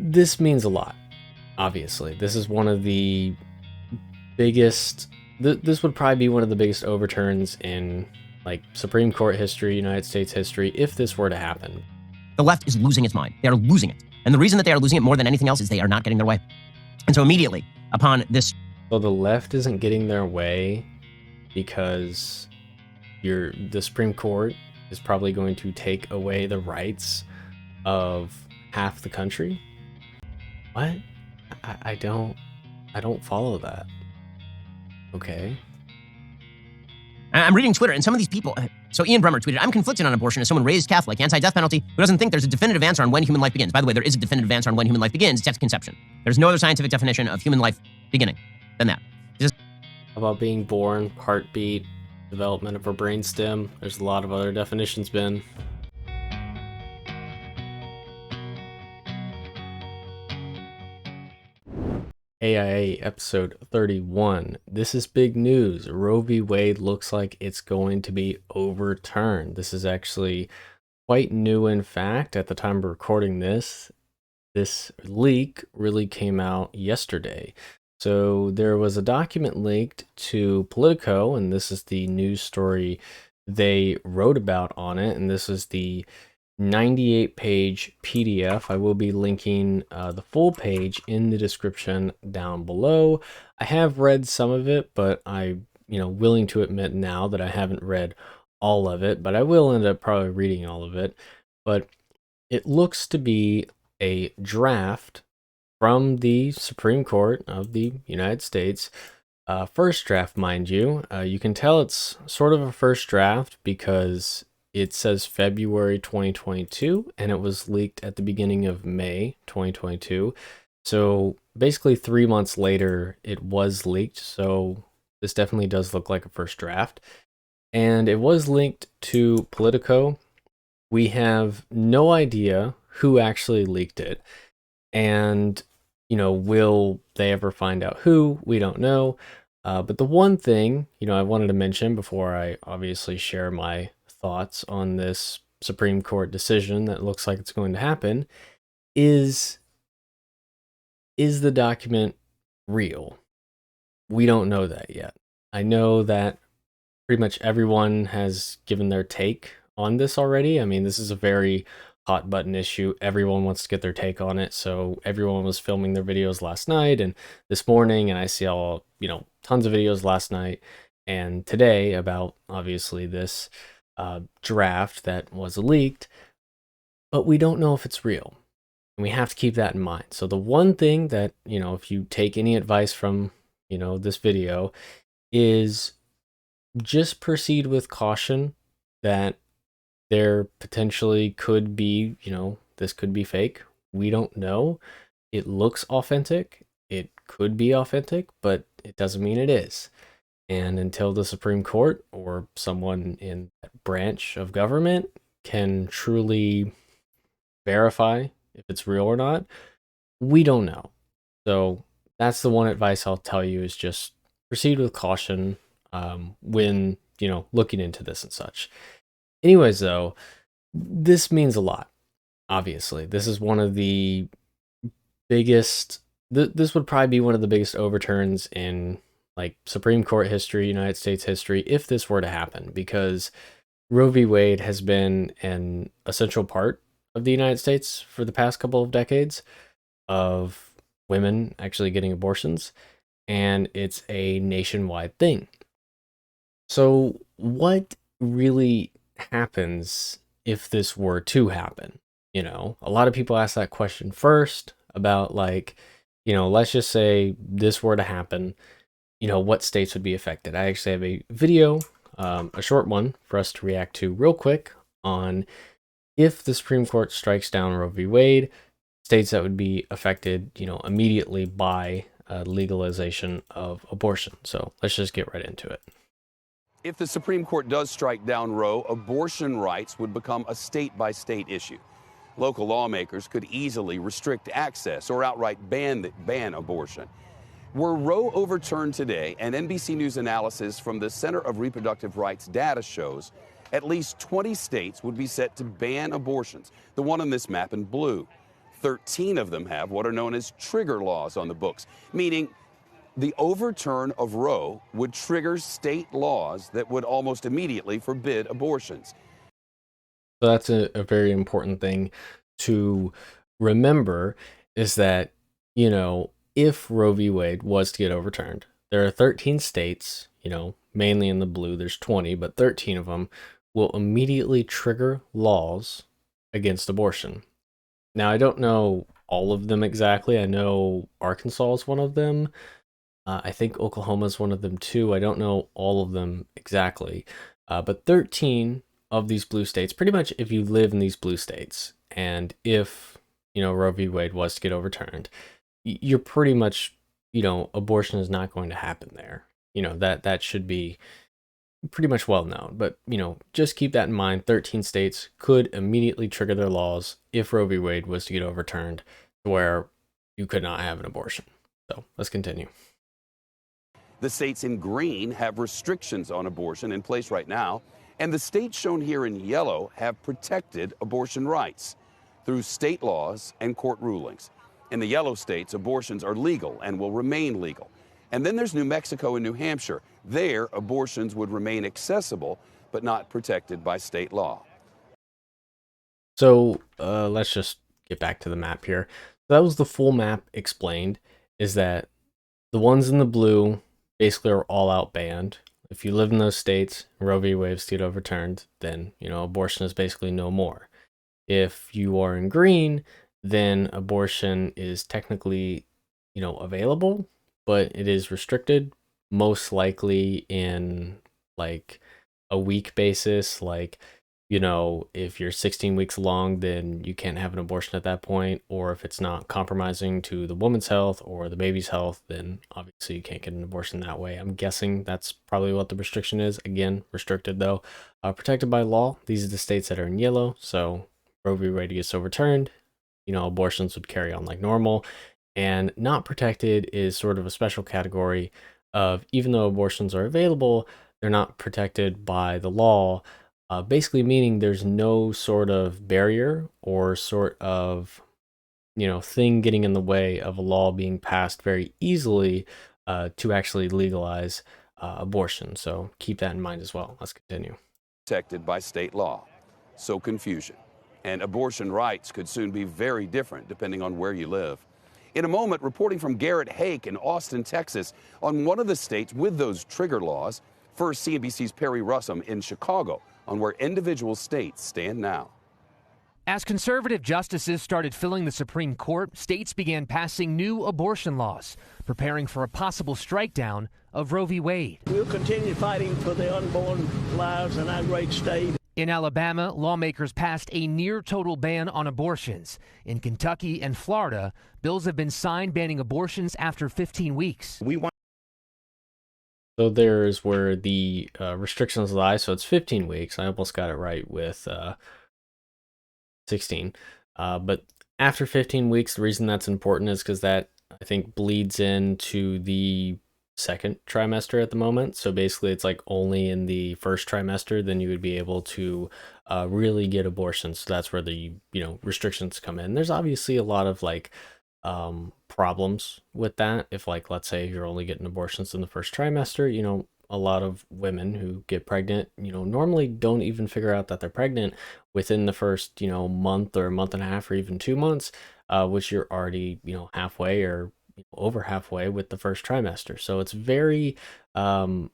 This means a lot, obviously. This is one of the biggest, this would probably be one of the biggest overturns in like Supreme Court history, United States history, if this were to happen. The left is losing its mind. They are losing it. And the reason that they are losing it more than anything else is they are not getting their way. And so immediately upon this... So the left isn't getting their way because the Supreme Court is probably going to take away the rights of half the country? What? I don't follow that. Okay. I'm reading Twitter, and some of these people... So Ian Brummer tweeted, "I'm conflicted on abortion as someone raised Catholic, anti-death penalty, who doesn't think there's a definitive answer on when human life begins." By the way, there is a definitive answer on when human life begins. It's at conception. There's no other scientific definition of human life beginning than that. How about being born, heartbeat, development of our brainstem? There's a lot of other definitions, Ben. AiA episode 31. This is big news. Roe v. Wade looks like it's going to be overturned. This is actually quite new. In fact, at the time of recording this leak really came out yesterday. So there was a document leaked to Politico, and this is the news story they wrote about on it, and this is the 98-page PDF. I will be linking the full page in the description down below. I have read some of it, but I'm willing to admit now that I haven't read all of it, but I will end up probably reading all of it. But it looks to be a draft from the Supreme Court of the United States. First draft, mind you. You can tell it's sort of a first draft because it says February 2022, and it was leaked at the beginning of May 2022. So basically 3 months later, it was leaked. So this definitely does look like a first draft. And it was linked to Politico. We have no idea who actually leaked it. And, will they ever find out who? We don't know. But the one thing, I wanted to mention before I obviously share my thoughts on this Supreme Court decision that looks like it's going to happen is the document real? We don't know that yet. I know that pretty much everyone has given their take on this already. I mean, this is a very hot button issue. Everyone wants to get their take on it. So everyone was filming their videos last night and this morning, and I see tons of videos last night and today about obviously this draft that was leaked, but we don't know if it's real, and we have to keep that in mind. So the one thing that, if you take any advice from, this video, is just proceed with caution that there potentially could be, this could be fake. We don't know. It looks authentic. It could be authentic, but it doesn't mean it is. And until the Supreme Court or someone in that branch of government can truly verify if it's real or not, we don't know. So that's the one advice I'll tell you, is just proceed with caution when, looking into this and such. Anyways, though, this means a lot, obviously. This is one of the biggest, this would probably be one of the biggest overturns in like Supreme Court history, United States history, if this were to happen, because Roe v. Wade has been an essential part of the United States for the past couple of decades of women actually getting abortions, and it's a nationwide thing. So what really happens if this were to happen? A lot of people ask that question first about let's just say this were to happen. What states would be affected. I actually have a video, a short one for us to react to real quick on if the Supreme Court strikes down Roe v. Wade, states that would be affected, immediately by legalization of abortion. So let's just get right into it. If the Supreme Court does strike down Roe, abortion rights would become a state-by-state issue. Local lawmakers could easily restrict access or outright ban abortion. Were Roe overturned today, and NBC News analysis from the Center of Reproductive Rights data shows at least 20 states would be set to ban abortions, the one on this map in blue. 13 of them have what are known as trigger laws on the books, meaning the overturn of Roe would trigger state laws that would almost immediately forbid abortions. So that's a very important thing to remember, is that, if Roe v. Wade was to get overturned, there are 13 states, mainly in the blue, there's 20, but 13 of them will immediately trigger laws against abortion. Now, I don't know all of them exactly. I know Arkansas is one of them. I think Oklahoma is one of them too. I don't know all of them exactly. But 13 of these blue states, pretty much if you live in these blue states, and if, Roe v. Wade was to get overturned, you're pretty much, abortion is not going to happen there. That should be pretty much well known. But, just keep that in mind. 13 states could immediately trigger their laws if Roe v. Wade was to get overturned, to where you could not have an abortion. So let's continue. The states in green have restrictions on abortion in place right now, and the states shown here in yellow have protected abortion rights through state laws and court rulings. In the yellow states, abortions are legal and will remain legal. And then there's New Mexico and New Hampshire. There, abortions would remain accessible, but not protected by state law. So let's just get back to the map here. That was the full map explained, is that the ones in the blue basically are all out banned. If you live in those states, Roe v. Wade get overturned, then, abortion is basically no more. If you are in green, then abortion is technically, available, but it is restricted, most likely in like a week basis. Like, if you're 16 weeks along, then you can't have an abortion at that point. Or if it's not compromising to the woman's health or the baby's health, then obviously you can't get an abortion that way. I'm guessing that's probably what the restriction is. Again, restricted though. Protected by law. These are the states that are in yellow. So Roe v. Wade gets overturned, abortions would carry on like normal. And not protected is sort of a special category of, even though abortions are available, they're not protected by the law. Basically meaning there's no sort of barrier or sort of, thing getting in the way of a law being passed very easily to actually legalize abortion. So keep that in mind as well. Let's continue. Protected by state law. So confusion. And abortion rights could soon be very different depending on where you live. In a moment, reporting from Garrett Hake in Austin, Texas, on one of the states with those trigger laws. First, CNBC's Perry Russum in Chicago on where individual states stand now. As conservative justices started filling the Supreme Court, states began passing new abortion laws, preparing for a possible strikedown of Roe v. Wade. We'll continue fighting for the unborn lives in our great state. In Alabama, lawmakers passed a near-total ban on abortions. In Kentucky and Florida, bills have been signed banning abortions after 15 weeks. So there's where the restrictions lie. So it's 15 weeks. I almost got it right with 16. But after 15 weeks, the reason that's important is because that, I think, bleeds into the second trimester at the moment. So basically it's like only in the first trimester then you would be able to really get abortions. So that's where the restrictions come in. There's obviously a lot of like problems with that. If, like, let's say you're only getting abortions in the first trimester, a lot of women who get pregnant, normally don't even figure out that they're pregnant within the first, month or month and a half or even 2 months, which you're already, halfway or over halfway with the first trimester. So it's very, I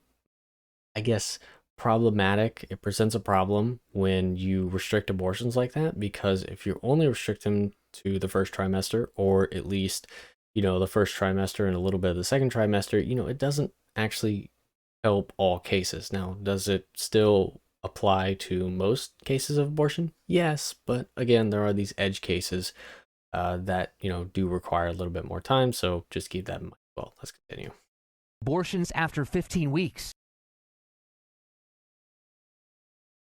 guess, problematic. It presents a problem when you restrict abortions like that, because if you only restrict them to the first trimester, or at least, the first trimester and a little bit of the second trimester, it doesn't actually help all cases. Now, does it still apply to most cases of abortion? Yes, but again, there are these edge cases that, do require a little bit more time. So just keep that in mind. Well, let's continue. Abortions after 15 weeks.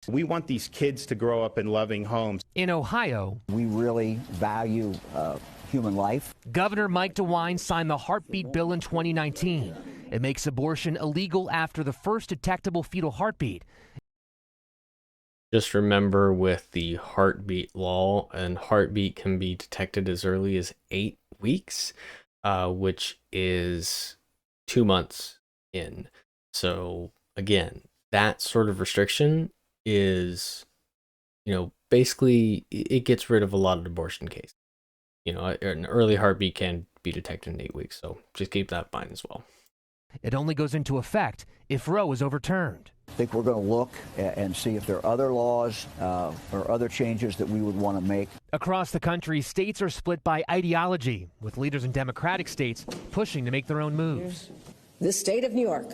We want these kids to grow up in loving homes. In Ohio, we really value human life. Governor Mike DeWine signed the heartbeat bill in 2019. It makes abortion illegal after the first detectable fetal heartbeat. Just remember with the heartbeat law, and heartbeat can be detected as early as 8 weeks, which is 2 months in. So again, that sort of restriction is, basically it gets rid of a lot of abortion cases. An early heartbeat can be detected in 8 weeks. So just keep that in mind as well. It only goes into effect if Roe is overturned. I think we're going to look and see if there are other laws or other changes that we would want to make. Across the country, states are split by ideology, with leaders in Democratic states pushing to make their own moves. The state of New York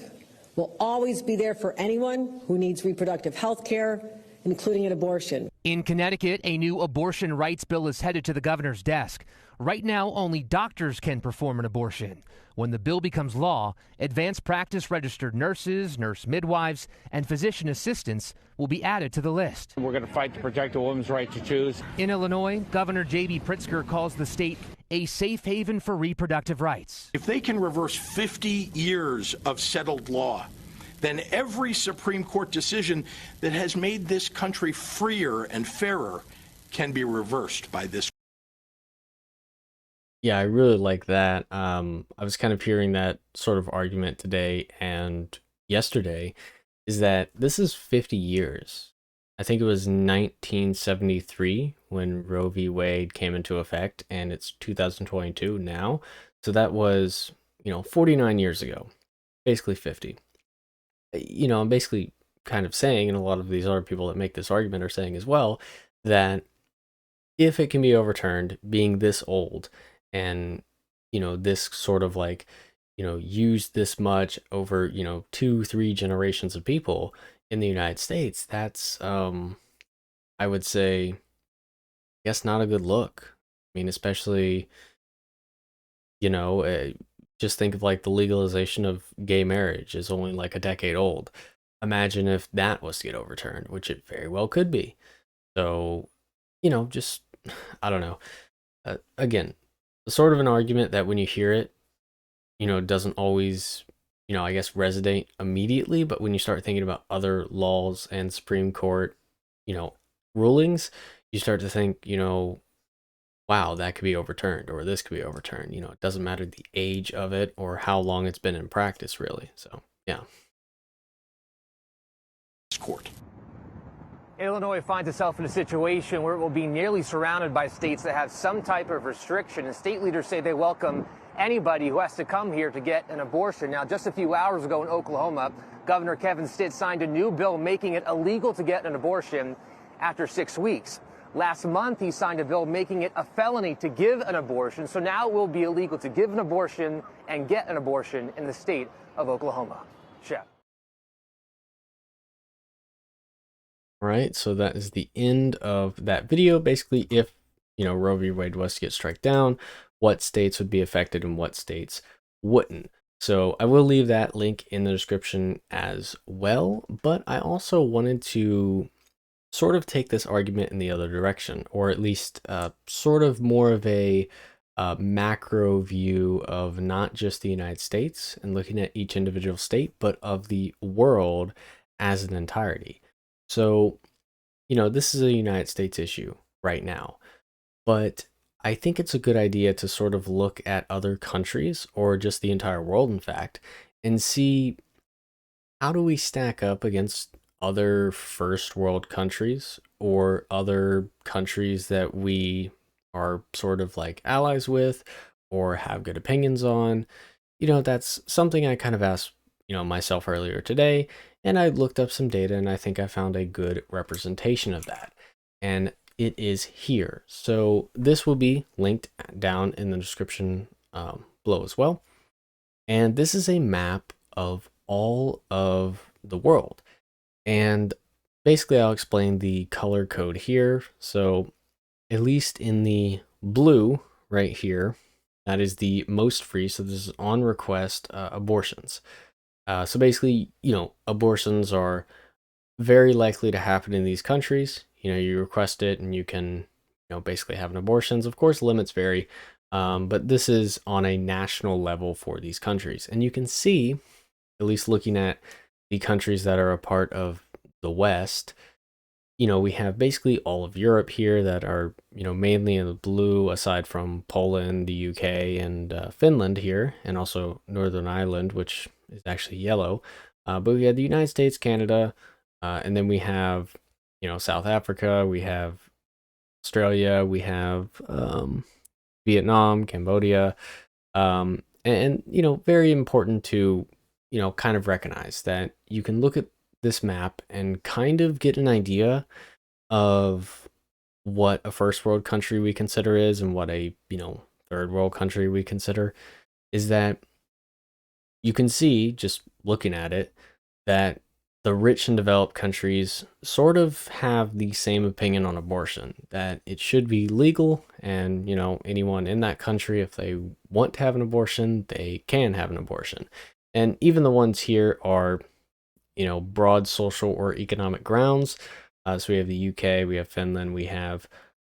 will always be there for anyone who needs reproductive health care, including an abortion. In Connecticut, a new abortion rights bill is headed to the governor's desk. Right now, only doctors can perform an abortion. When the bill becomes law, advanced practice registered nurses, nurse midwives, and physician assistants will be added to the list. We're going to fight to protect a woman's right to choose. In Illinois, Governor J.B. Pritzker calls the state a safe haven for reproductive rights. If they can reverse 50 years of settled law, then every Supreme Court decision that has made this country freer and fairer can be reversed by this. Yeah, I really like that. I was kind of hearing that sort of argument today and yesterday, is that this is 50 years. I think it was 1973 when Roe v. Wade came into effect, and it's 2022 now. So that was, 49 years ago, basically 50. I'm basically kind of saying, and a lot of these other people that make this argument are saying as well, that if it can be overturned, being this old, and this sort of like used this much over 2-3 generations of people in the United States, that's I would say, I guess, not a good look. I mean, especially just think of like the legalization of gay marriage is only like a decade old. Imagine if that was to get overturned, which it very well could be. So just, I don't know, again, sort of an argument that when you hear it, doesn't always, I guess, resonate immediately. But when you start thinking about other laws and Supreme Court, rulings, you start to think, wow, that could be overturned, or this could be overturned. It doesn't matter the age of it or how long it's been in practice, really. So, yeah. Court. Illinois finds itself in a situation where it will be nearly surrounded by states that have some type of restriction, and state leaders say they welcome anybody who has to come here to get an abortion. Now, just a few hours ago in Oklahoma, Governor Kevin Stitt signed a new bill making it illegal to get an abortion after 6 weeks. Last month, he signed a bill making it a felony to give an abortion, so now it will be illegal to give an abortion and get an abortion in the state of Oklahoma. Shep. All right, so that is the end of that video. Basically, if Roe v. Wade was to get struck down, what states would be affected and what states wouldn't. So I will leave that link in the description as well, but I also wanted to sort of take this argument in the other direction, or at least sort of more of a macro view of not just the United States and looking at each individual state, but of the world as an entirety. So, this is a United States issue right now, but I think it's a good idea to sort of look at other countries, or just the entire world, in fact, and see how do we stack up against other first world countries or other countries that we are sort of like allies with or have good opinions on. That's something I kind of asked, myself earlier today, and I looked up some data, and I think I found a good representation of that. And it is here. So this will be linked down in the description below as well. And this is a map of all of the world. And basically, I'll explain the color code here. So at least in the blue right here, that is the most free. So this is on request abortions. So basically, abortions are very likely to happen in these countries. You request it and you can, basically have an abortion. Of course, limits vary, but this is on a national level for these countries. And you can see, at least looking at the countries that are a part of the West, we have basically all of Europe here that are, mainly in the blue, aside from Poland, the UK, and Finland here, and also Northern Ireland, which is actually yellow. But we have the United States, Canada, and then we have, South Africa, we have Australia, we have Vietnam, Cambodia, very important to, kind of recognize that you can look at this map and kind of get an idea of what a first world country we consider is and what a, third world country we consider is. That you can see, just looking at it, that the rich and developed countries sort of have the same opinion on abortion, that it should be legal, and, anyone in that country, if they want to have an abortion, they can have an abortion. And even the ones here are, broad social or economic grounds. So we have the UK, we have Finland, we have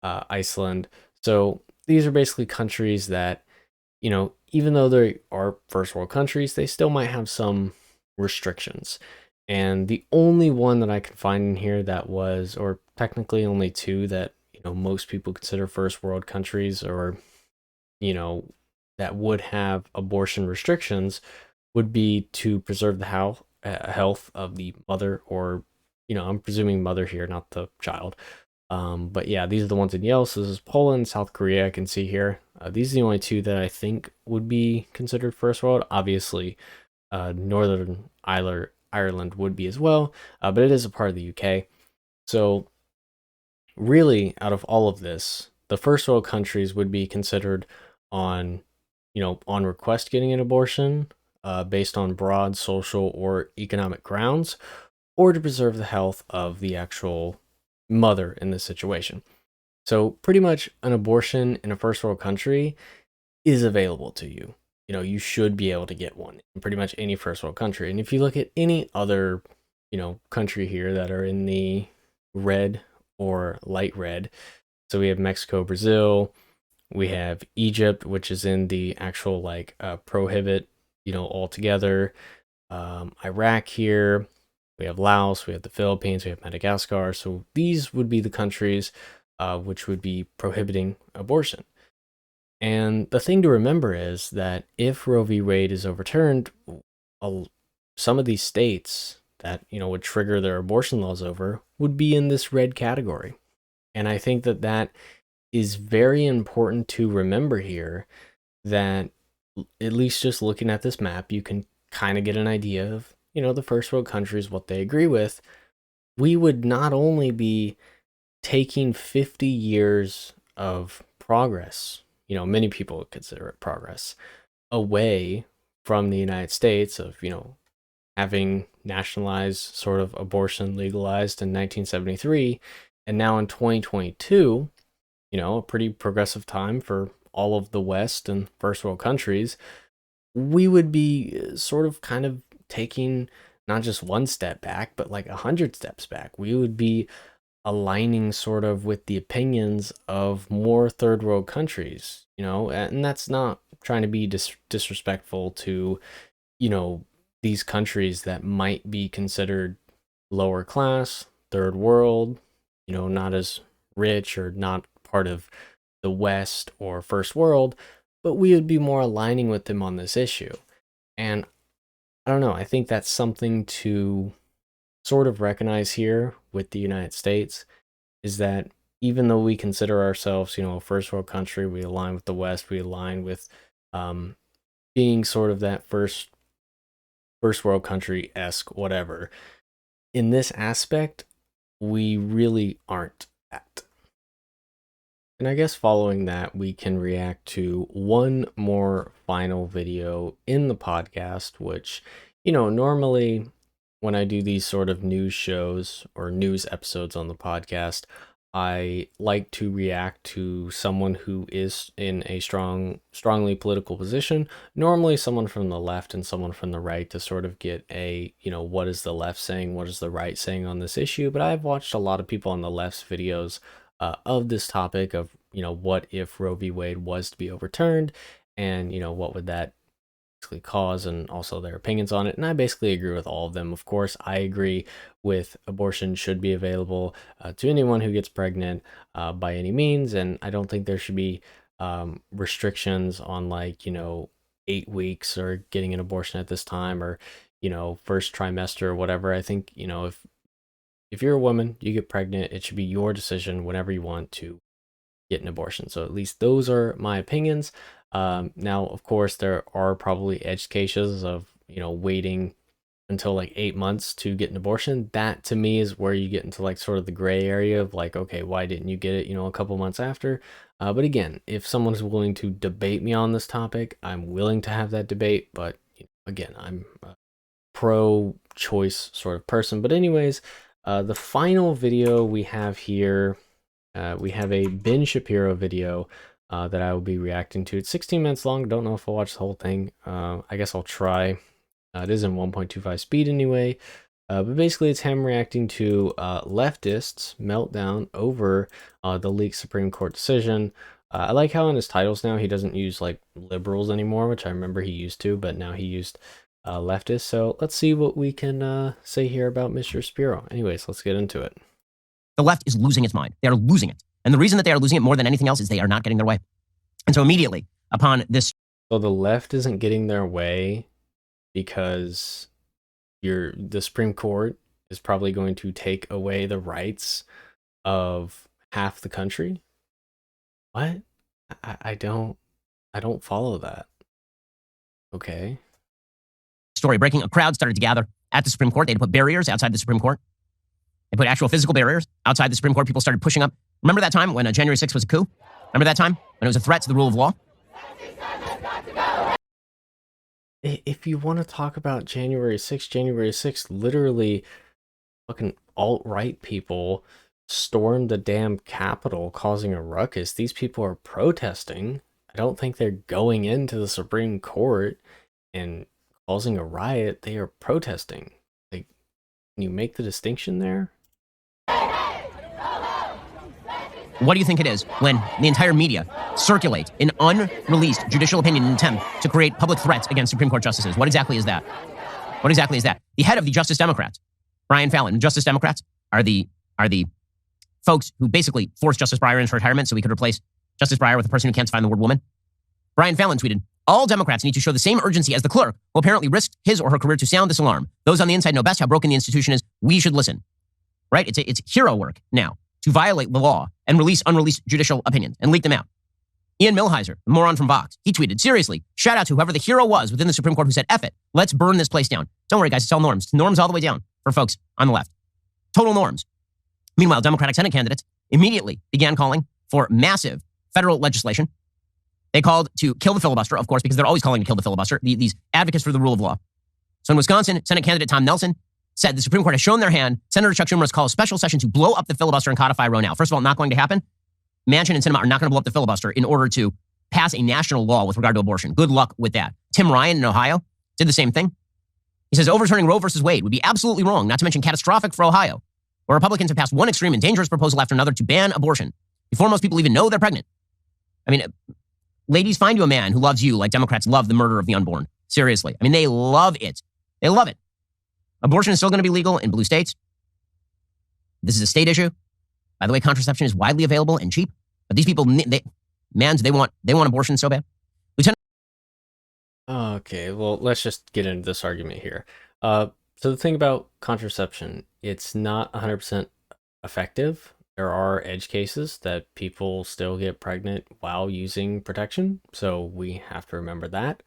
Iceland. So these are basically countries that, even though they are first world countries, they still might have some restrictions. And the only one that I can find in here that was, or technically only two that, most people consider first world countries, or, that would have abortion restrictions, would be to preserve the health of the mother, or, I'm presuming mother here, not the child. But yeah, these are the ones in yellow. So this is Poland, South Korea, I can see here. These are the only two that I think would be considered first world. Obviously, Northern Ireland would be as well, but it is a part of the UK. So really, out of all of this, the first world countries would be considered on, on request getting an abortion, based on broad social or economic grounds, or to preserve the health of the actual mother in this situation. So pretty much an abortion in a first world country is available to you. You should be able to get one in pretty much any first world country. And if you look at any other, country here that are in the red or light red, so we have Mexico, Brazil, we have Egypt, which is in the actual prohibit, altogether. Iraq here, we have Laos, we have the Philippines, we have Madagascar. So these would be the countries which would be prohibiting abortion. And the thing to remember is that if Roe v. Wade is overturned, some of these states that, would trigger their abortion laws over would be in this red category. And I think that that is very important to remember here, that at least just looking at this map, you can kind of get an idea of, the first world countries, what they agree with. We would not only be taking 50 years of progress, many people would consider it progress, away from the United States of, having nationalized sort of abortion legalized in 1973, and now in 2022, a pretty progressive time for all of the West and first world countries. We would be sort of kind of taking not just one step back, but like 100 steps back. We would be aligning sort of with the opinions of more third world countries, and that's not trying to be disrespectful to, these countries that might be considered lower class, third world, not as rich or not part of the West or first world, but we would be more aligning with them on this issue. And I don't know, I think that's something to sort of recognize here with the United States, is that even though we consider ourselves, a first world country, we align with the West, we align with being sort of that first world country-esque, whatever. In this aspect, we really aren't that. And I guess following that, we can react to one more final video in the podcast, which, normally when I do these sort of news shows or news episodes on the podcast, I like to react to someone who is in a strongly political position, normally someone from the left and someone from the right, to sort of get a, what is the left saying, what is the right saying on this issue. But I've watched a lot of people on the left's videos of this topic of, what if Roe v. Wade was to be overturned, and, what would that basically cause and also their opinions on it. And I basically agree with all of them. Of course, I agree with abortion should be available to anyone who gets pregnant by any means. And I don't think there should be restrictions on, like, 8 weeks or getting an abortion at this time, or, first trimester or whatever. I think, if you're a woman, you get pregnant, it should be your decision whenever you want to get an abortion. So at least those are my opinions. Now, of course, there are probably edge cases of, waiting until like 8 months to get an abortion. That to me is where you get into like sort of the gray area of like, okay, why didn't you get it, a couple months after? But again, if someone's willing to debate me on this topic, I'm willing to have that debate. But again, I'm a pro-choice sort of person. But anyways, the final video we have here, we have a Ben Shapiro video that I will be reacting to. It's 16 minutes long. Don't know if I'll watch the whole thing. I guess I'll try. It is in 1.25 speed anyway. But basically, it's him reacting to leftists' meltdown over the leaked Supreme Court decision. I like how in his titles now he doesn't use like liberals anymore, which I remember he used to, but now he used leftists. So let's see what we can say here about Mr. Shapiro. Anyways, let's get into it. The left is losing its mind. They are losing it. And the reason that they are losing it more than anything else is they are not getting their way. And so immediately upon this... So the left isn't getting their way because the Supreme Court is probably going to take away the rights of half the country? What? I don't follow that. Okay. Story breaking, a crowd started to gather at the Supreme Court. They had to put barriers outside the Supreme Court. They put actual physical barriers outside the Supreme Court. People started pushing up. Remember that time when January 6th was a coup? Remember that time when it was a threat to the rule of law? If you want to talk about January 6th, literally fucking alt-right people stormed the damn Capitol causing a ruckus. These people are protesting. I don't think they're going into the Supreme Court and causing a riot. They are protesting. Like, can you make the distinction there? What do you think it is when the entire media circulate an unreleased judicial opinion in an attempt to create public threats against Supreme Court justices? What exactly is that? What exactly is that? The head of the Justice Democrats, Brian Fallon. Justice Democrats are the folks who basically forced Justice Breyer into retirement so we could replace Justice Breyer with a person who can't find the word woman. Brian Fallon tweeted, "All Democrats need to show the same urgency as the clerk, who apparently risked his or her career to sound this alarm. Those on the inside know best how broken the institution is. We should listen." Right? It's hero work now to violate the law and release unreleased judicial opinions and leak them out. Ian Millhiser, the moron from Vox, he tweeted, "Seriously, shout out to whoever the hero was within the Supreme Court who said, F it, let's burn this place down." Don't worry, guys, it's all norms. Norms all the way down for folks on the left. Total norms. Meanwhile, Democratic Senate candidates immediately began calling for massive federal legislation. They called to kill the filibuster, of course, because they're always calling to kill the filibuster, these advocates for the rule of law. So in Wisconsin, Senate candidate Tom Nelson said the Supreme Court has shown their hand. Senator Chuck Schumer has called a special session to blow up the filibuster and codify Roe now. First of all, not going to happen. Manchin and Sinema are not going to blow up the filibuster in order to pass a national law with regard to abortion. Good luck with that. Tim Ryan in Ohio did the same thing. He says overturning Roe versus Wade would be absolutely wrong, not to mention catastrophic for Ohio, where Republicans have passed one extreme and dangerous proposal after another to ban abortion before most people even know they're pregnant. I mean, ladies, find you a man who loves you like Democrats love the murder of the unborn. Seriously. I mean, they love it. They love it. Abortion is still going to be legal in blue states. This is a state issue. By the way, contraception is widely available and cheap. But these people, they want abortion so bad. Okay, well, let's just get into this argument here. So the thing about contraception, it's not 100% effective. There are edge cases that people still get pregnant while using protection. So we have to remember that.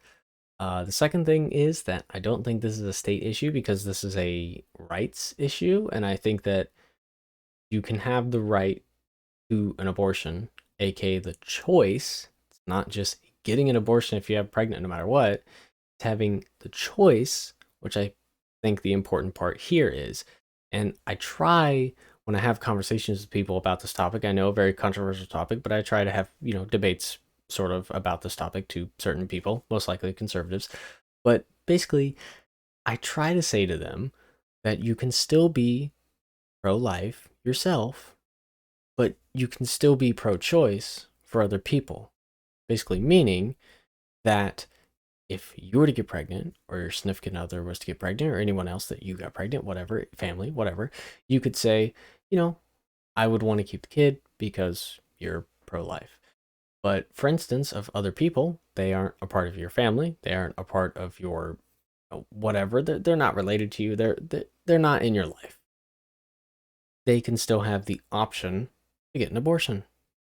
The second thing is that I don't think this is a state issue because this is a rights issue. And I think that you can have the right to an abortion, aka the choice. It's not just getting an abortion if you have pregnant no matter what. It's having the choice, which I think the important part here is. And I try, when I have conversations with people about this topic, I know a very controversial topic, but I try to have, debates sort of about this topic to certain people, most likely conservatives. But basically, I try to say to them that you can still be pro-life yourself, but you can still be pro-choice for other people. Basically meaning that if you were to get pregnant, or your significant other was to get pregnant, or anyone else that you got pregnant, whatever, family, whatever, you could say, I would want to keep the kid because you're pro-life. But for instance, of other people, they aren't a part of your family. They aren't a part of your whatever. They're not related to you. They're not in your life. They can still have the option to get an abortion.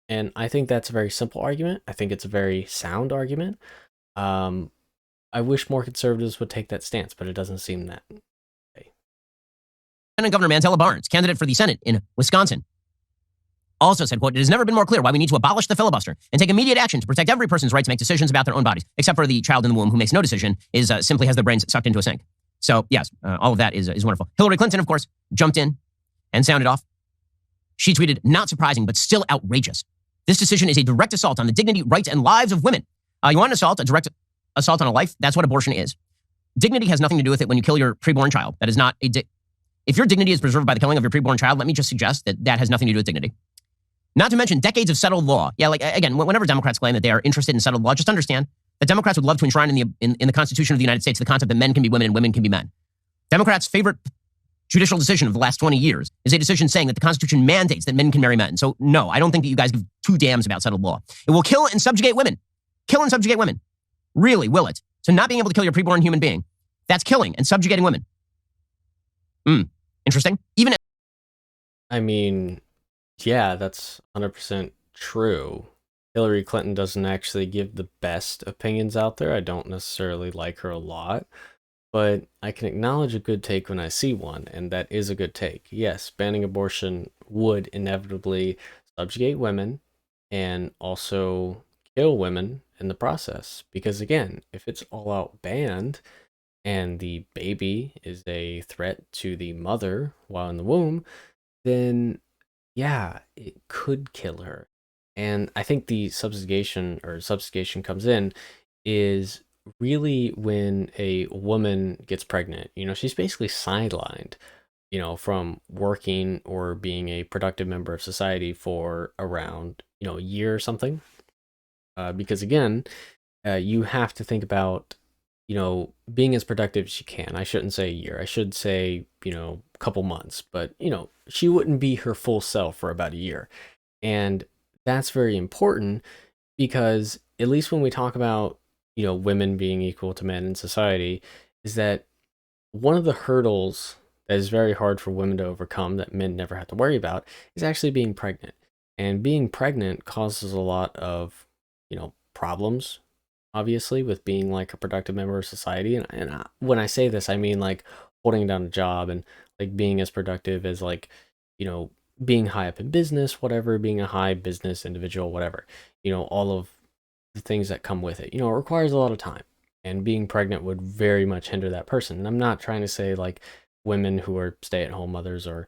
And I think that's a very simple argument. I think it's a very sound argument. I wish more conservatives would take that stance, but it doesn't seem that way. Lieutenant Governor Mandela Barnes, candidate for the Senate in Wisconsin, also said, quote, "It has never been more clear why we need to abolish the filibuster and take immediate action to protect every person's right to make decisions about their own bodies, except for the child in the womb who makes no decision, is simply has their brains sucked into a sink." So, yes, all of that is wonderful. Hillary Clinton, of course, jumped in and sounded off. She tweeted, "Not surprising, but still outrageous. This decision is a direct assault on the dignity, rights, and lives of women." You want an assault, a direct assault on a life? That's what abortion is. Dignity has nothing to do with it when you kill your preborn child. That is not if your dignity is preserved by the killing of your preborn child, let me just suggest that that has nothing to do with dignity. Not to mention decades of settled law. Yeah, like, again, whenever Democrats claim that they are interested in settled law, just understand that Democrats would love to enshrine in the Constitution of the United States the concept that men can be women and women can be men. Democrats' favorite judicial decision of the last 20 years is a decision saying that the Constitution mandates that men can marry men. So, no, I don't think that you guys give two damns about settled law. It will kill and subjugate women. Kill and subjugate women. Really, will it? So not being able to kill your preborn human being, that's killing and subjugating women. Interesting. I mean, yeah, that's 100% true. Hillary Clinton doesn't actually give the best opinions out there. I don't necessarily like her a lot, but I can acknowledge a good take when I see one, and that is a good take. Yes, banning abortion would inevitably subjugate women and also kill women in the process. Because again, if it's all out banned and the baby is a threat to the mother while in the womb, then yeah, it could kill her. And I think the subjugation comes in is really when a woman gets pregnant. She's basically sidelined, from working or being a productive member of society for around, a year or something. Because again, you have to think about, being as productive as you can. I shouldn't say a year. I should say, a couple months. But, she wouldn't be her full self for about a year. And that's very important because at least when we talk about, women being equal to men in society, is that one of the hurdles that is very hard for women to overcome that men never have to worry about is actually being pregnant. And being pregnant causes a lot of, problems, obviously, with being like a productive member of society. And when I say this, I mean like holding down a job and like being as productive as like, being high up in business, whatever, being a high business individual, whatever, all of the things that come with it, it requires a lot of time. And being pregnant would very much hinder that person. And I'm not trying to say like women who are stay-at-home mothers are,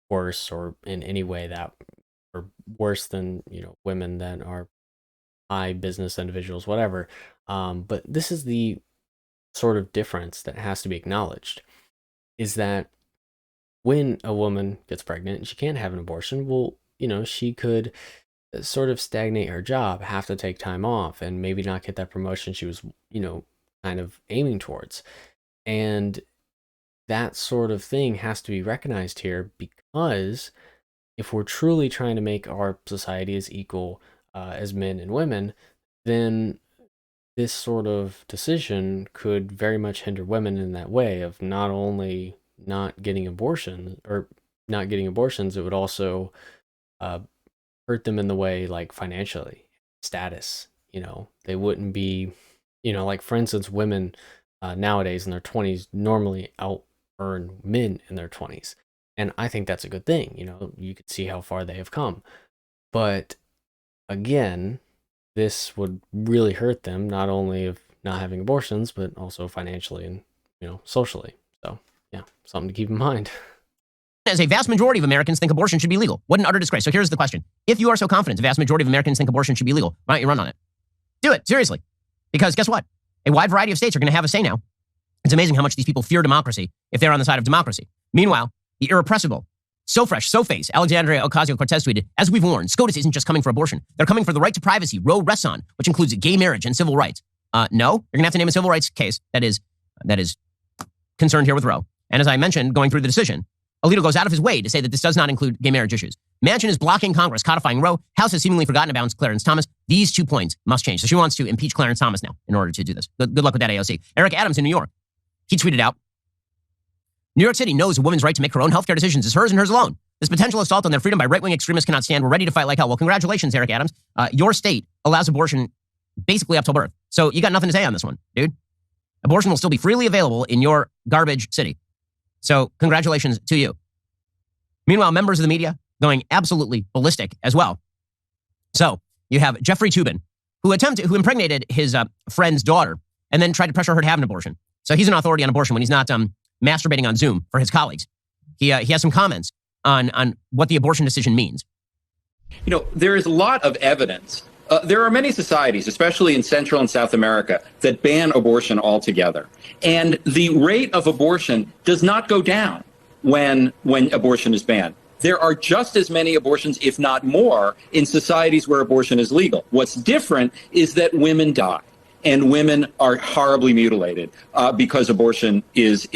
worse or in any way that or worse than, women that are high business individuals, whatever. But this is the sort of difference that has to be acknowledged, is that when a woman gets pregnant and she can't have an abortion, well, she could sort of stagnate her job, have to take time off, and maybe not get that promotion she was, kind of aiming towards. And that sort of thing has to be recognized here, because if we're truly trying to make our society as equal as men and women, then this sort of decision could very much hinder women in that way of not only not getting abortions, it would also hurt them in the way like financially, status. They wouldn't be, like for instance, women nowadays in their 20s normally out earn men in their 20s. And I think that's a good thing. You could see how far they have come. But again, this would really hurt them, not only of not having abortions, but also financially and, socially. So, yeah, something to keep in mind. As a vast majority of Americans think abortion should be legal. What an utter disgrace. So here's the question. If you are so confident the vast majority of Americans think abortion should be legal, why don't you run on it? Do it, seriously. Because guess what? A wide variety of states are going to have a say now. It's amazing how much these people fear democracy if they're on the side of democracy. Meanwhile, the irrepressible, so fresh, so face, Alexandria Ocasio-Cortez tweeted, "As we've warned, SCOTUS isn't just coming for abortion. They're coming for the right to privacy Roe rests on, which includes gay marriage and civil rights." No, you're going to have to name a civil rights case that is concerned here with Roe. And as I mentioned, going through the decision, Alito goes out of his way to say that this does not include gay marriage issues. Manchin is blocking Congress codifying Roe. House has seemingly forgotten about Clarence Thomas. These 2 points must change. So she wants to impeach Clarence Thomas now in order to do this. Good luck with that, AOC. Eric Adams in New York. He tweeted out, New York City knows a woman's right to make her own healthcare decisions is hers and hers alone. This potential assault on their freedom by right-wing extremists cannot stand. We're ready to fight like hell. Well, congratulations, Eric Adams. Your state allows abortion basically up till birth. So you got nothing to say on this one, dude. Abortion will still be freely available in your garbage city. So congratulations to you. Meanwhile, members of the media going absolutely ballistic as well. So you have Jeffrey Toobin, who impregnated his friend's daughter and then tried to pressure her to have an abortion. So he's an authority on abortion when he's not masturbating on Zoom for his colleagues. He has some comments on what the abortion decision means. You know, there is a lot of evidence. There are many societies, especially in Central and South America, that ban abortion altogether. And the rate of abortion does not go down when abortion is banned. There are just as many abortions, if not more, in societies where abortion is legal. What's different is that women die. And women are horribly mutilated because abortion is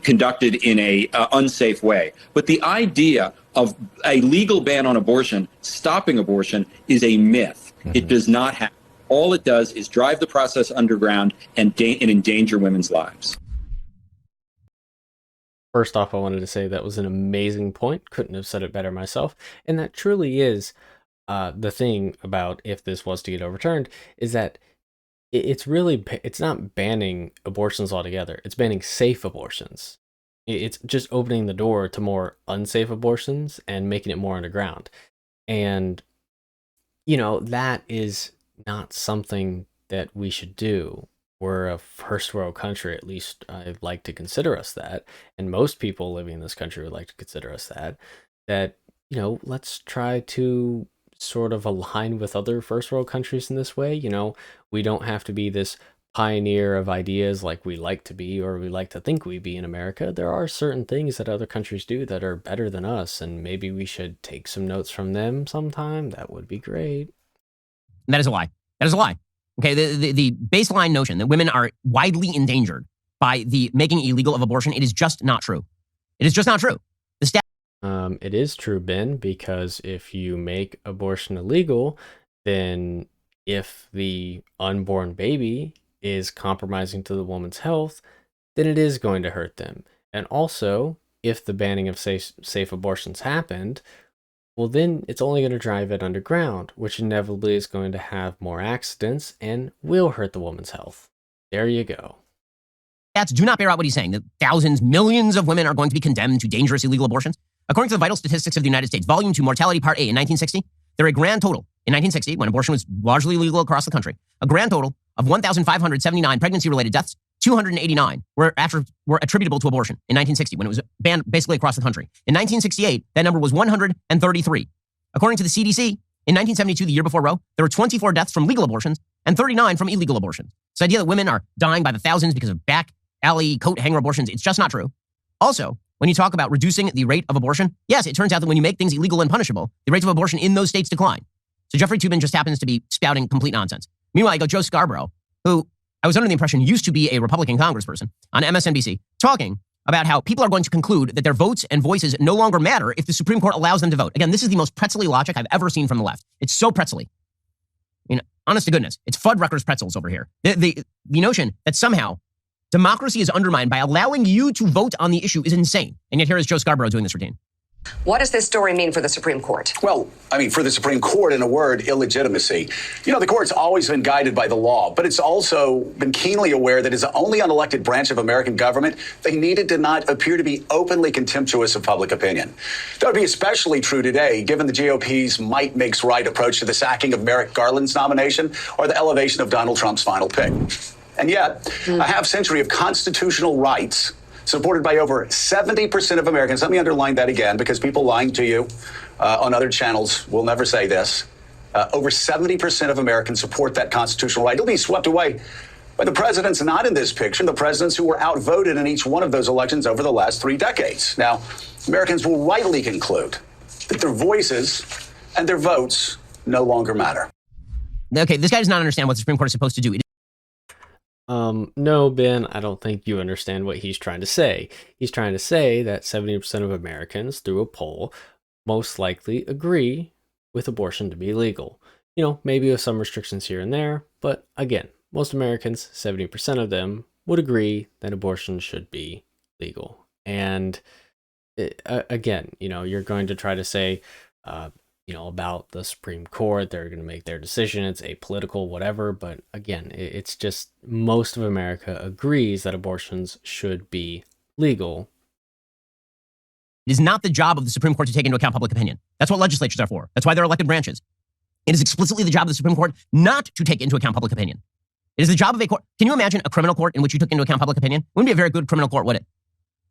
conducted in a unsafe way. But the idea of a legal ban on abortion stopping abortion is a myth. Mm-hmm. It does not happen. All it does is drive the process underground and endanger women's lives. First off, I wanted to say that was an amazing point. Couldn't have said it better myself. And that truly is the thing about if this was to get overturned, is that it's not banning abortions altogether. It's banning safe abortions. It's just opening the door to more unsafe abortions and making it more underground. And, you know, that is not something that we should do. We're a first world country, at least I like to consider us that. And most people living in this country would like to consider us that, you know, let's try to sort of align with other first world countries in this way. You know, we don't have to be this pioneer of ideas like we like to be, or we like to think we be in America. There are certain things that other countries do that are better than us, and maybe we should take some notes from them sometime. That would be great. That is a lie. That is a lie. Okay, the baseline notion that women are widely endangered by the making illegal of abortion, it is just not true. It is just not true. It is true, Ben, because if you make abortion illegal, then if the unborn baby is compromising to the woman's health, then it is going to hurt them. And also, if the banning of safe abortions happened, well, then it's only going to drive it underground, which inevitably is going to have more accidents and will hurt the woman's health. There you go. Stats do not bear out what he's saying, that thousands, millions of women are going to be condemned to dangerous illegal abortions. According to the Vital Statistics of the United States, Volume 2, Mortality Part A in 1960, there are a grand total, in 1960, when abortion was largely legal across the country, a grand total of 1,579 pregnancy-related deaths. 289 were attributable to abortion in 1960, when it was banned basically across the country. In 1968, that number was 133. According to the CDC, in 1972, the year before Roe, there were 24 deaths from legal abortions and 39 from illegal abortions. This idea that women are dying by the thousands because of back alley coat hanger abortions, it's just not true. Also, when you talk about reducing the rate of abortion, yes, it turns out that when you make things illegal and punishable, the rates of abortion in those states decline. So Jeffrey Toobin just happens to be spouting complete nonsense. Meanwhile, you go Joe Scarborough, who I was under the impression used to be a Republican congressperson, on MSNBC, talking about how people are going to conclude that their votes and voices no longer matter if the Supreme Court allows them to vote. Again, this is the most pretzely logic I've ever seen from the left. It's so pretzely. I mean, honest to goodness, it's Fuddruckers pretzels over here. The notion that somehow democracy is undermined by allowing you to vote on the issue is insane. And yet here is Joe Scarborough doing this routine. What does this story mean for the Supreme Court? Well, I mean, for the Supreme Court, in a word, illegitimacy. You know, the court's always been guided by the law, but it's also been keenly aware that as the only unelected branch of American government, they needed to not appear to be openly contemptuous of public opinion. That would be especially true today, given the GOP's might makes right approach to the sacking of Merrick Garland's nomination or the elevation of Donald Trump's final pick. And yet, a half-century of constitutional rights supported by over 70% of Americans. Let me underline that again, because people lying to you on other channels will never say this. Over 70% of Americans support that constitutional right. It'll be swept away by the presidents not in this picture, the presidents who were outvoted in each one of those elections over the last 3 decades. Now, Americans will rightly conclude that their voices and their votes no longer matter. Okay, this guy does not understand what the Supreme Court is supposed to do. No, Ben, I don't think you understand what he's trying to say. He's trying to say that 70% of Americans, through a poll, most likely agree with abortion to be legal. Maybe with some restrictions here and there, but again, most Americans, 70% of them, would agree that abortion should be legal. And again, you're going to try to say, about the Supreme Court, they're going to make their decision. It's apolitical, whatever. But again, it's just most of America agrees that abortions should be legal. It is not the job of the Supreme Court to take into account public opinion. That's what legislatures are for. That's why they're elected branches. It is explicitly the job of the Supreme Court not to take into account public opinion. It is the job of a court. Can you imagine a criminal court in which you took into account public opinion? Wouldn't be a very good criminal court, would it?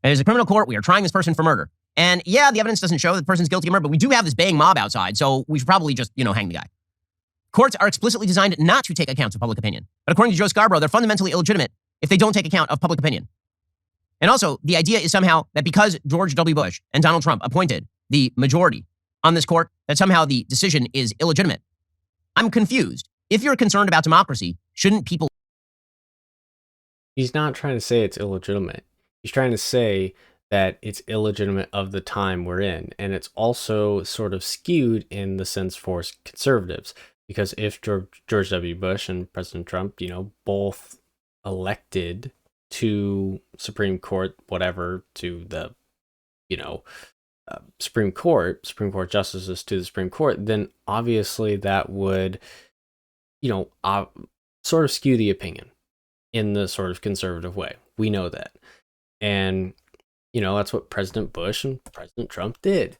There's a criminal court. We are trying this person for murder. And yeah, the evidence doesn't show that the person's guilty of murder, but we do have this baying mob outside, so we should probably just, hang the guy. Courts are explicitly designed not to take account of public opinion. But according to Joe Scarborough, they're fundamentally illegitimate if they don't take account of public opinion. And also, the idea is somehow that because George W. Bush and Donald Trump appointed the majority on this court, that somehow the decision is illegitimate. I'm confused. If you're concerned about democracy, shouldn't people... He's not trying to say it's illegitimate. He's trying to say that it's illegitimate of the time we're in. And it's also sort of skewed in the sense for conservatives. Because if George W. Bush and President Trump, both elected to Supreme Court, whatever, to the, Supreme Court justices to the Supreme Court, then obviously that would, sort of skew the opinion in the sort of conservative way. We know that. And, that's what President Bush and President Trump did.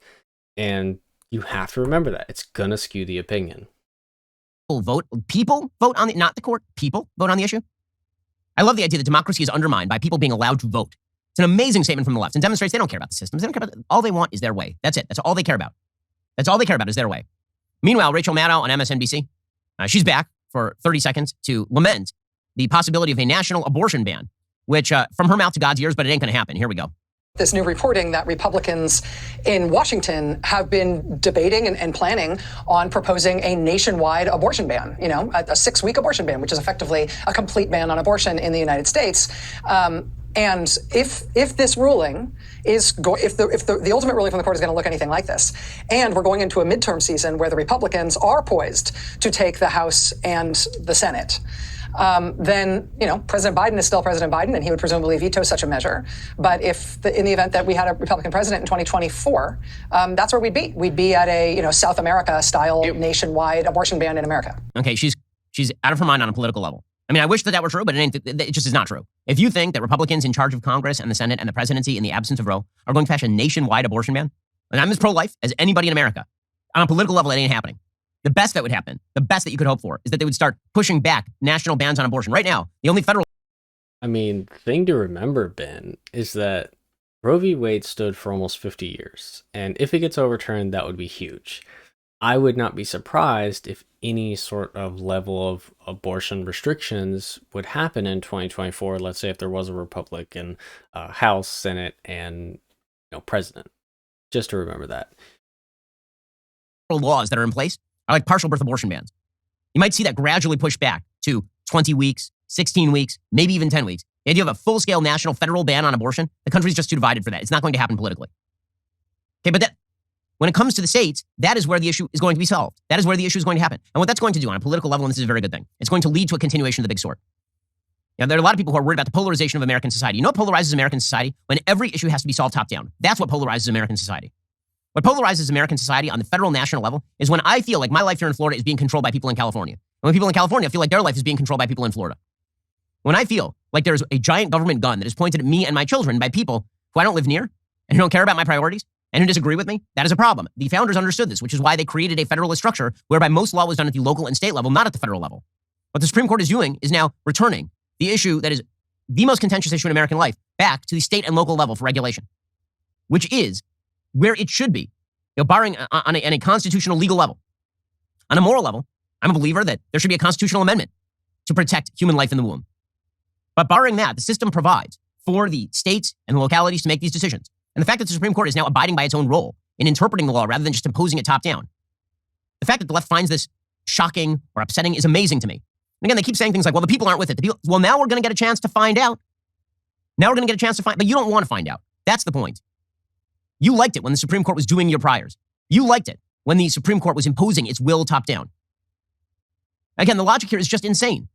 And you have to remember that. It's going to skew the opinion. People vote on the, not the court, people vote on the issue. I love the idea that democracy is undermined by people being allowed to vote. It's an amazing statement from the left and demonstrates they don't care about the systems. They don't care about all they want is their way. That's it. That's all they care about. That's all they care about is their way. Meanwhile, Rachel Maddow on MSNBC, she's back for 30 seconds to lament the possibility of a national abortion ban, which from her mouth to God's ears, but it ain't going to happen. Here we go. This new reporting that Republicans in Washington have been debating and planning on proposing a nationwide abortion ban, a 6-week abortion ban, which is effectively a complete ban on abortion in the United States. And if this ruling is if the ultimate ruling from the court is going to look anything like this, and we're going into a midterm season where the Republicans are poised to take the House and the Senate, then, President Biden is still President Biden, and he would presumably veto such a measure. But in the event that we had a Republican president in 2024, that's where we'd be. We'd be at a, South America-style nationwide abortion ban in America. Okay, she's out of her mind on a political level. I mean, I wish that were true, but it just is not true. If you think that Republicans in charge of Congress and the Senate and the presidency in the absence of Roe are going to pass a nationwide abortion ban, and I'm as pro-life as anybody in America, on a political level, it ain't happening. The best that would happen, the best that you could hope for, is that they would start pushing back national bans on abortion. Right now, the only federal... Thing to remember, Ben, is that Roe v. Wade stood for almost 50 years. And if it gets overturned, that would be huge. I would not be surprised if any sort of level of abortion restrictions would happen in 2024. Let's say if there was a Republican House, Senate, and president. Just to remember that. Laws that are in place are like partial birth abortion bans. You might see that gradually push back to 20 weeks, 16 weeks, maybe even 10 weeks. The idea of a full-scale national federal ban on abortion, the country's just too divided for that. It's not going to happen politically. Okay, but when it comes to the states, that is where the issue is going to be solved. That is where the issue is going to happen. And what that's going to do on a political level, and this is a very good thing, it's going to lead to a continuation of the big sword. There are a lot of people who are worried about the polarization of American society. You know what polarizes American society? When every issue has to be solved top-down. That's what polarizes American society. What polarizes American society on the federal national level is when I feel like my life here in Florida is being controlled by people in California. And when people in California feel like their life is being controlled by people in Florida. When I feel like there's a giant government gun that is pointed at me and my children by people who I don't live near and who don't care about my priorities and who disagree with me, that is a problem. The founders understood this, which is why they created a federalist structure whereby most law was done at the local and state level, not at the federal level. What the Supreme Court is doing is now returning the issue that is the most contentious issue in American life back to the state and local level for regulation, which is where it should be. Barring on a constitutional legal level. On a moral level, I'm a believer that there should be a constitutional amendment to protect human life in the womb. But barring that, the system provides for the states and the localities to make these decisions. And the fact that the Supreme Court is now abiding by its own role in interpreting the law rather than just imposing it top down. The fact that the left finds this shocking or upsetting is amazing to me. And again, they keep saying things like, well, the people aren't with it. Well, now we're going to get a chance to find out. Now we're going to get a chance to find, but you don't want to find out. That's the point. You liked it when the Supreme Court was doing your priors. You liked it when the Supreme Court was imposing its will top down. Again, the logic here is just insane.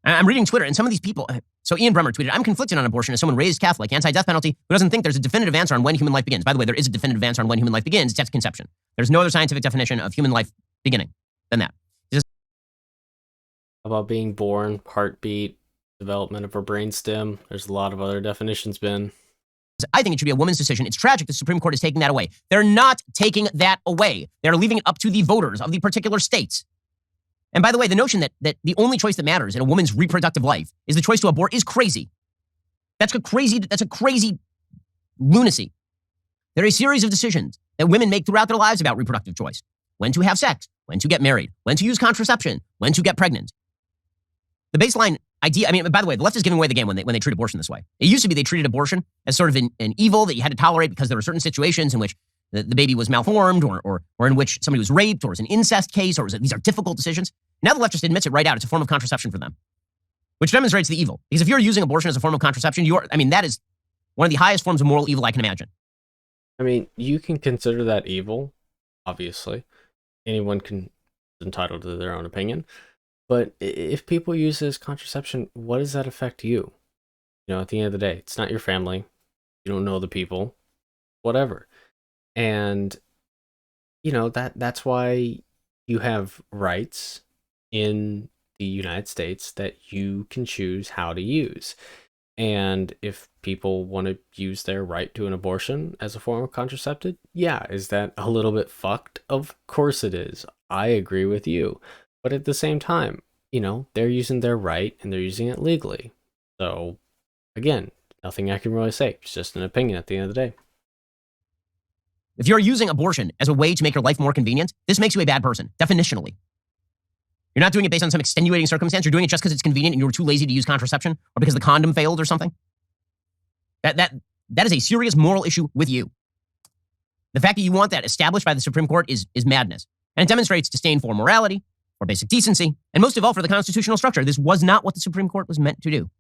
I'm reading Twitter, and some of these people, so Ian Bremmer tweeted, I'm conflicted on abortion as someone raised Catholic, anti-death penalty, who doesn't think there's a definitive answer on when human life begins. By the way, there is a definitive answer on when human life begins. It's at conception. There's no other scientific definition of human life beginning than that. About being born, heartbeat, development of her brainstem. There's a lot of other definitions, Ben. I think it should be a woman's decision. It's tragic the Supreme Court is taking that away. They're not taking that away. They're leaving it up to the voters of the particular states. And by the way, the notion that the only choice that matters in a woman's reproductive life is the choice to abort is crazy. That's a crazy lunacy. There are a series of decisions that women make throughout their lives about reproductive choice. When to have sex, when to get married, when to use contraception, when to get pregnant. The baseline idea, I mean, by the way, the left is giving away the game when they treat abortion this way. It used to be they treated abortion as sort of an evil that you had to tolerate because there were certain situations in which the baby was malformed or in which somebody was raped or it was an incest case or these are difficult decisions. Now the left just admits it right out. It's a form of contraception for them, which demonstrates the evil. Because if you're using abortion as a form of contraception, that is one of the highest forms of moral evil I can imagine. I mean, you can consider that evil, obviously. Anyone is entitled to their own opinion. But if people use it as contraception, what does that affect you? You know, at the end of the day, it's not your family. You don't know the people, whatever. And, you know, that's why you have rights in the United States that you can choose how to use. And if people want to use their right to an abortion as a form of contraceptive, yeah, is that a little bit fucked? Of course it is. I agree with you. But at the same time, you know, they're using their right and they're using it legally. So, again, nothing I can really say. It's just an opinion at the end of the day. If you're using abortion as a way to make your life more convenient, this makes you a bad person, definitionally. You're not doing it based on some extenuating circumstance. You're doing it just because it's convenient and you were too lazy to use contraception or because the condom failed or something. That is a serious moral issue with you. The fact that you want that established by the Supreme Court is madness. And it demonstrates disdain for morality, for basic decency, and most of all for the constitutional structure. This was not what the Supreme Court was meant to do.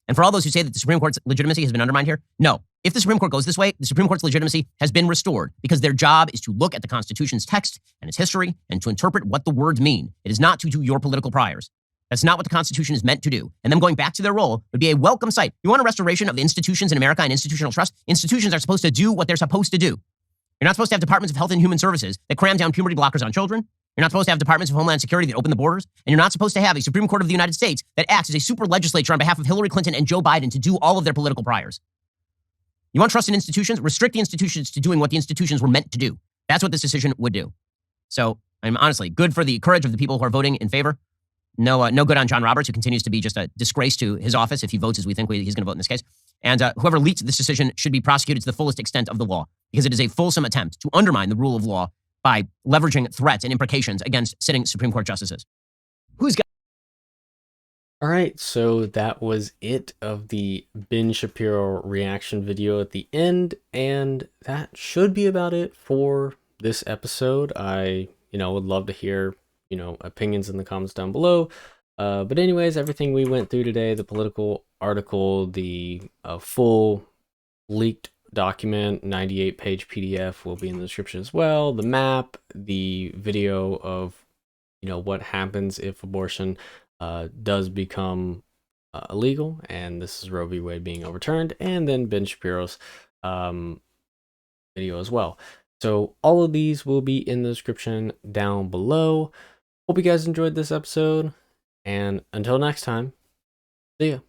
And for all those who say that the Supreme Court's legitimacy has been undermined here, no. If the Supreme Court goes this way, the Supreme Court's legitimacy has been restored because their job is to look at the Constitution's text and its history and to interpret what the words mean. It is not to do your political priors. That's not what the Constitution is meant to do. And them going back to their role would be a welcome sight. You want a restoration of the institutions in America and institutional trust? Institutions are supposed to do what they're supposed to do. You're not supposed to have departments of health and human services that cram down puberty blockers on children. You're not supposed to have departments of Homeland Security that open the borders. And you're not supposed to have a Supreme Court of the United States that acts as a super legislature on behalf of Hillary Clinton and Joe Biden to do all of their political priors. You want trust in institutions? Restrict the institutions to doing what the institutions were meant to do. That's what this decision would do. So I'm honestly good for the courage of the people who are voting in favor. No good on John Roberts, who continues to be just a disgrace to his office if he votes as we think he's going to vote in this case. And whoever leaked this decision should be prosecuted to the fullest extent of the law because it is a fulsome attempt to undermine the rule of law by leveraging threats and imprecations against sitting Supreme Court justices. Who's got? All right, so that was it of the Ben Shapiro reaction video at the end, and that should be about it for this episode. I, would love to hear, opinions in the comments down below. But anyways, everything we went through today, the political article, the full leaked document, 98-page PDF will be in the description as well. The map, the video of, what happens if abortion does become illegal, and this is Roe v. Wade being overturned, and then Ben Shapiro's video as well. So all of these will be in the description down below. Hope you guys enjoyed this episode, and until next time, see ya.